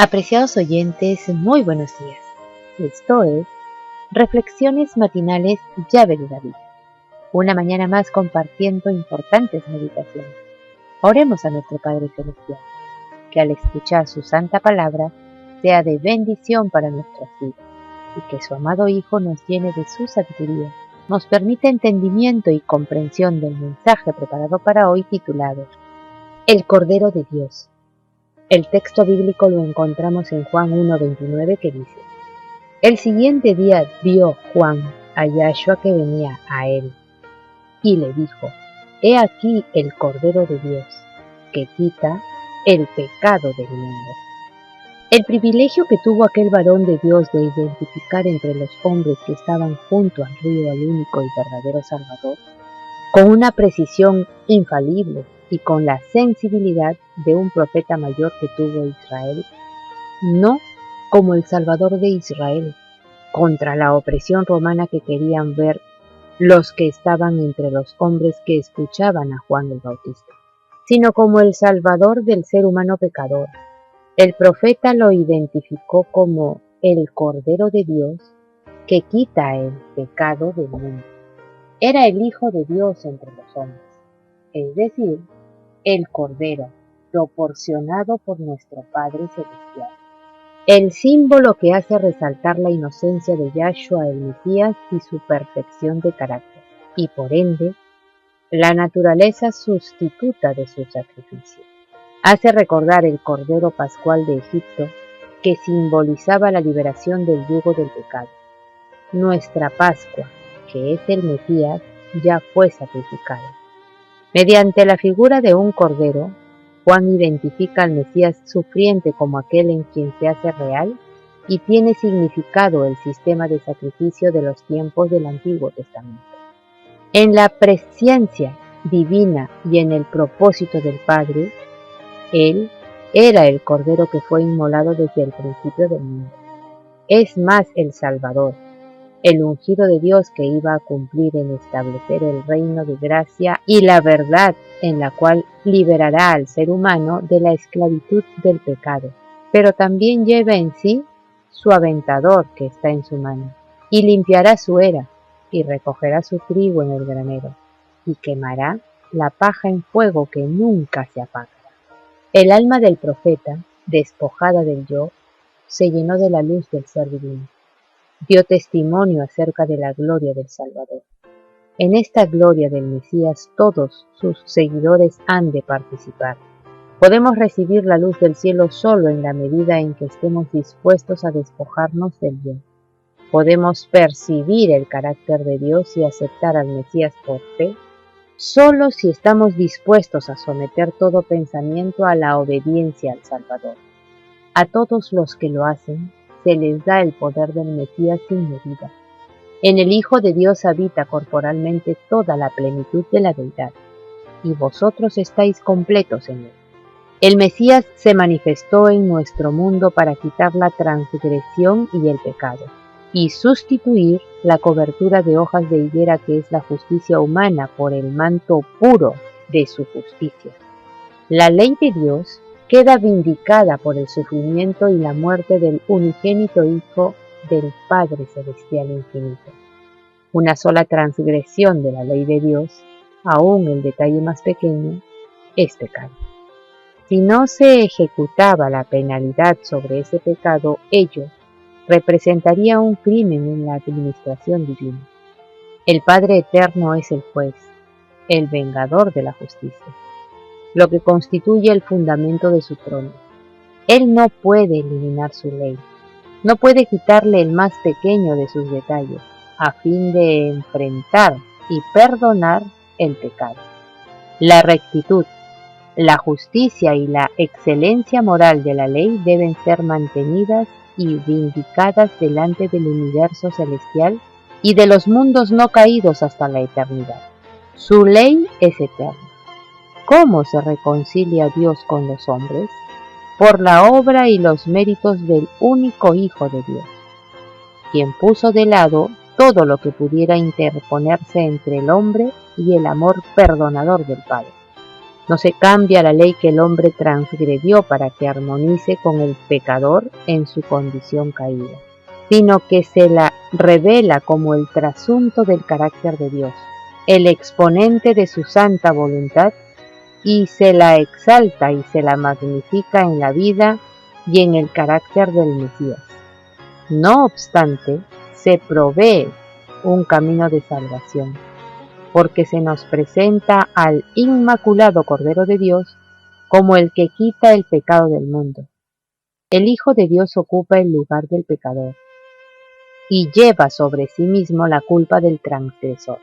Apreciados oyentes, muy buenos días. Esto es Reflexiones Matinales Llave de David. Una mañana más compartiendo importantes meditaciones. Oremos a nuestro Padre Celestial, que al escuchar su santa palabra sea de bendición para nuestras vidas y que su amado Hijo nos llene de su sabiduría, nos permita entendimiento y comprensión del mensaje preparado para hoy titulado El Cordero de Dios. El texto bíblico lo encontramos en Juan 1:29 que dice: El siguiente día vio Juan a Yahshua que venía a él y le dijo: He aquí el Cordero de Dios, que quita el pecado del mundo. El privilegio que tuvo aquel varón de Dios de identificar entre los hombres que estaban junto al río al único y verdadero Salvador, con una precisión infalible y con la sensibilidad de un profeta mayor que tuvo Israel, no como el Salvador de Israel, contra la opresión romana que querían ver los que estaban entre los hombres que escuchaban a Juan el Bautista, sino como el Salvador del ser humano pecador. El profeta lo identificó como el Cordero de Dios que quita el pecado del mundo. Era el Hijo de Dios entre los hombres, es decir, el Cordero, proporcionado por nuestro Padre Celestial. El símbolo que hace resaltar la inocencia de Yahshua el Mesías y su perfección de carácter, y por ende, la naturaleza sustituta de su sacrificio. Hace recordar el Cordero Pascual de Egipto, que simbolizaba la liberación del yugo del pecado. Nuestra Pascua, que es el Mesías, ya fue sacrificada. Mediante la figura de un cordero, Juan identifica al Mesías sufriente como aquel en quien se hace real y tiene significado el sistema de sacrificio de los tiempos del Antiguo Testamento. En la presciencia divina y en el propósito del Padre, Él era el Cordero que fue inmolado desde el principio del mundo. Es más el Salvador, el ungido de Dios que iba a cumplir en establecer el reino de gracia y la verdad en la cual liberará al ser humano de la esclavitud del pecado, pero también lleva en sí su aventador que está en su mano, y limpiará su era, y recogerá su trigo en el granero, y quemará la paja en fuego que nunca se apagará. El alma del profeta, despojada del yo, se llenó de la luz del ser divino. Dio testimonio acerca de la gloria del Salvador. En esta gloria del Mesías todos sus seguidores han de participar. Podemos recibir la luz del cielo solo en la medida en que estemos dispuestos a despojarnos del yo. Podemos percibir el carácter de Dios y aceptar al Mesías por fe, solo si estamos dispuestos a someter todo pensamiento a la obediencia al Salvador. A todos los que lo hacen, se les da el poder del Mesías sin medida. En el Hijo de Dios habita corporalmente toda la plenitud de la deidad, y vosotros estáis completos en él. El Mesías se manifestó en nuestro mundo para quitar la transgresión y el pecado, y sustituir la cobertura de hojas de higuera que es la justicia humana por el manto puro de su justicia. La ley de Dios queda vindicada por el sufrimiento y la muerte del unigénito Hijo del Padre Celestial Infinito. Una sola transgresión de la ley de Dios, aún el detalle más pequeño, es pecado. Si no se ejecutaba la penalidad sobre ese pecado, ello representaría un crimen en la administración divina. El Padre Eterno es el juez, el vengador de la justicia, lo que constituye el fundamento de su trono. Él no puede eliminar su ley, no puede quitarle el más pequeño de sus detalles, a fin de enfrentar y perdonar el pecado. La rectitud, la justicia y la excelencia moral de la ley deben ser mantenidas y vindicadas delante del universo celestial y de los mundos no caídos hasta la eternidad. Su ley es eterna. ¿Cómo se reconcilia Dios con los hombres? Por la obra y los méritos del único Hijo de Dios, quien puso de lado todo lo que pudiera interponerse entre el hombre y el amor perdonador del Padre. No se cambia la ley que el hombre transgredió para que armonice con el pecador en su condición caída, sino que se la revela como el trasunto del carácter de Dios, el exponente de su santa voluntad, y se la exalta y se la magnifica en la vida y en el carácter del Mesías. No obstante, se provee un camino de salvación, porque se nos presenta al Inmaculado Cordero de Dios como el que quita el pecado del mundo. El Hijo de Dios ocupa el lugar del pecador y lleva sobre sí mismo la culpa del transgresor.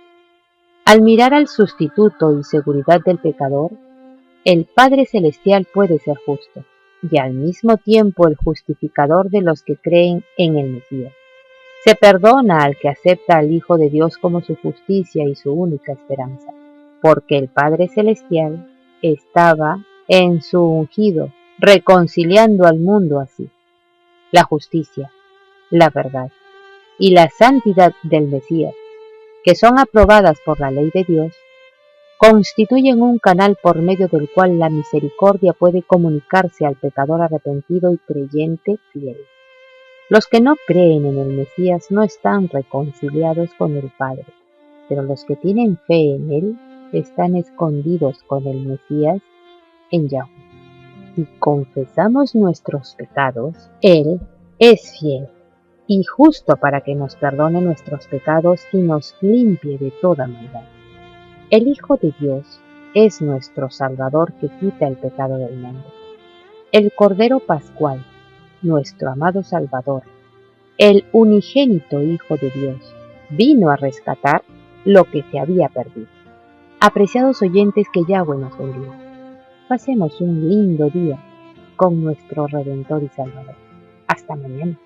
Al mirar al sustituto y seguridad del pecador, el Padre Celestial puede ser justo y al mismo tiempo el justificador de los que creen en el Mesías. Se perdona al que acepta al Hijo de Dios como su justicia y su única esperanza, porque el Padre Celestial estaba en su ungido, reconciliando al mundo así. La justicia, la verdad y la santidad del Mesías, que son aprobadas por la ley de Dios, constituyen un canal por medio del cual la misericordia puede comunicarse al pecador arrepentido y creyente fiel. Los que no creen en el Mesías no están reconciliados con el Padre, pero los que tienen fe en Él están escondidos con el Mesías en Yahweh. Si confesamos nuestros pecados, Él es fiel y justo para que nos perdone nuestros pecados y nos limpie de toda maldad. El Hijo de Dios es nuestro Salvador que quita el pecado del mundo. El Cordero Pascual, nuestro amado Salvador, el unigénito Hijo de Dios, vino a rescatar lo que se había perdido. Apreciados oyentes, que Yahweh nos bendiga. Pasemos un lindo día con nuestro Redentor y Salvador. Hasta mañana.